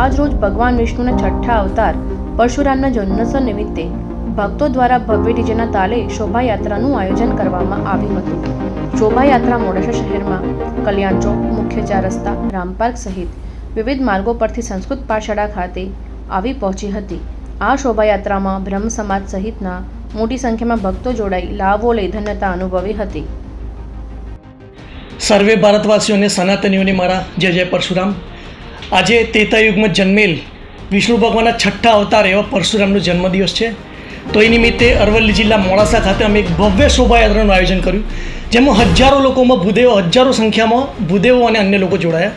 આજરોજ ભગવાન વિષ્ણુના છઠ્ઠા અવતાર પરશુરામના જન્મોત્સવ નિમિત્તે ભક્તો દ્વારા ભવ્ય ડીજેના તાલે શોભાયાત્રાનું આયોજન કરવામાં આવ્યું હતું. શોભાયાત્રા મોડાસા શહેરમાં કલ્યાણ ચોક, મુખ્ય 4 રસ્તા, રામપાર્ક સહિત વિવિધ માર્ગો પરથી સંસ્કૃત પાઠશાળા ખાતે આવી પહોંચી હતી. આ શોભાયાત્રામાં બ્રહ્મ સમાજ સહિતના મોટી સંખ્યામાં ભક્તો જોડાઈ લાભો લઈ ધન્યતા અનુભવી હતી. સર્વે ભારતવાસીઓને સનાતનીઓને મારા જય જય પરશુરામ. આજે ત્રેતાયુગમાં જન્મેલ વિષ્ણુ ભગવાનના છઠ્ઠા અવતાર એવા પરશુરામનો જન્મદિવસ છે. તો એ નિમિત્તે અરવલ્લી જિલ્લા મોડાસા ખાતે અમે એક ભવ્ય શોભાયાત્રાનું આયોજન કર્યું, જેમાં હજારો લોકોમાં હજારો સંખ્યામાં ભૂદેવો અને અન્ય લોકો જોડાયા.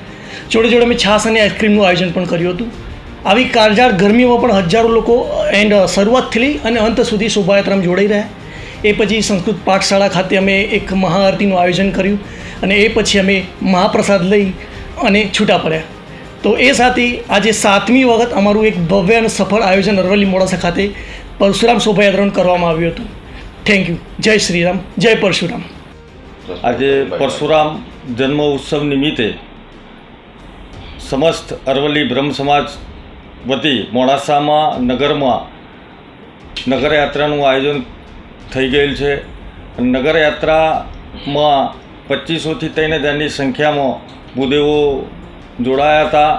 જોડે અમે છાશ અને આઈસ્ક્રીમનું આયોજન પણ કર્યું હતું. આવી કાળઝાળ ગરમીમાં પણ હજારો લોકો શરૂઆતથી લઈ અને અંત સુધી શોભાયાત્રામાં જોડાઈ રહ્યા. એ પછી સંસ્કૃત પાઠશાળા ખાતે અમે એક મહાઆરતીનું આયોજન કર્યું અને એ પછી અમે મહાપ્રસાદ લઈ અને છૂટા પડ્યા. તો એ સાથે આજે 7મી વખત અમારું એક ભવ્ય અને સફળ આયોજન અરવલ્લી મોડાસા ખાતે પરશુરામ શોભાયાત્રાનું કરવામાં આવ્યું હતું. Thank you. જય શ્રીરામ, જય પરશુરામ. આજે પરશુરામ જન્મ ઉત્સવ નિમિત્તે સમસ્ત અરવલ્લી બ્રહ્મ સમાજ વતી મોડાસામાં નગરયાત્રાનું આયોજન થઈ ગયેલ છે. નગરયાત્રામાં 2500થી 3000ની સંખ્યામાં ભૂદેવો જોડાયા હતા.